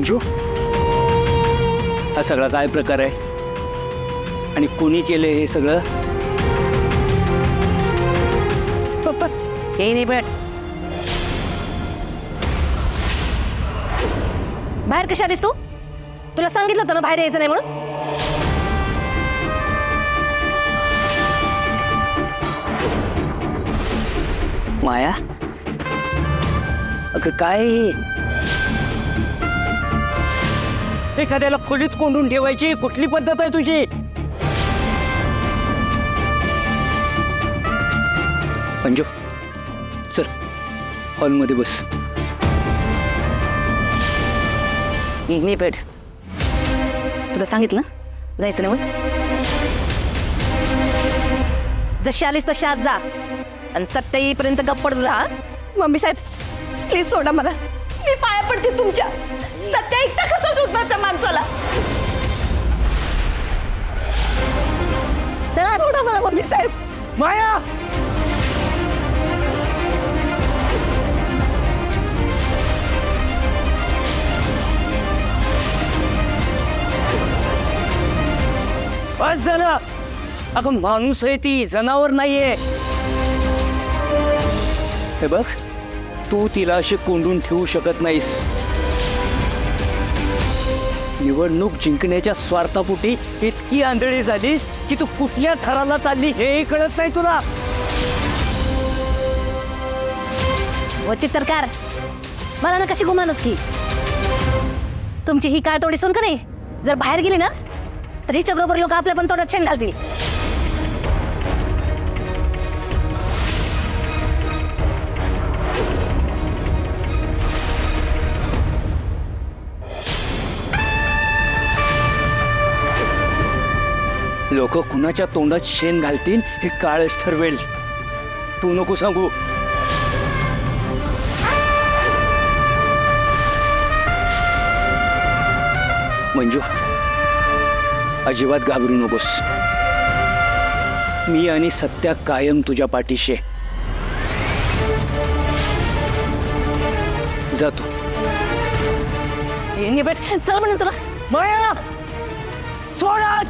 मंजू, हा सगळा काय प्रकार आहे आणि कोणी केले हे सगळं? हे नाही भेट. बाहेर कशा आलीस तू? तुला सांगितलं होतं ना बाहेर यायचं नाही म्हणून. माया, अगं काय एखाद्याला खोलीत कोंडून ठेवायची कुठली पद्धत आहे तुझी? मंजू, चल हॉलमध्ये बस. मी पेट, तुला सांगितलं जायचं नाही म्हणून. जशी आलीस तशी आज जा आणि सत्य येईपर्यंत गप्प पडून राहा. मम्मी साहेब प्लीज सोडा मला, मी पाया पडते तुमच्या. सत्य एकटा कसं सुटणार त्या माणसाला? चला सोडा मला मम्मी साहेब. माया, बस झालं. अगं माणूस आहे ती, जनावर नाहीये. हे बघ, तू तिला अशी कोंडून ठेवू शकत नाहीस. निवडणूक जिंकण्याच्या स्वार्थापोटी इतकी आंधळी झालीस की तू कुठल्या थराला चालली हेही कळत नाही तुला. चित्रकार, मला ना कशी गुमानोस की तुमची ही काय तोडी सुन का नाही. जर बाहेर गेली ना तर हिच्या बरोबर लोक आपल्या पण तोंडात शेण घालतील. लोक कुणाच्या तोंडात शेण घालतील हे काळच ठरवेल. तू नको सांगू. मंजू, अजिबात घाबरू नकोस. मी आणि सत्या कायम तुझ्या पाठीशी. जातो. चल म्हणून तुला. माया, सोडा.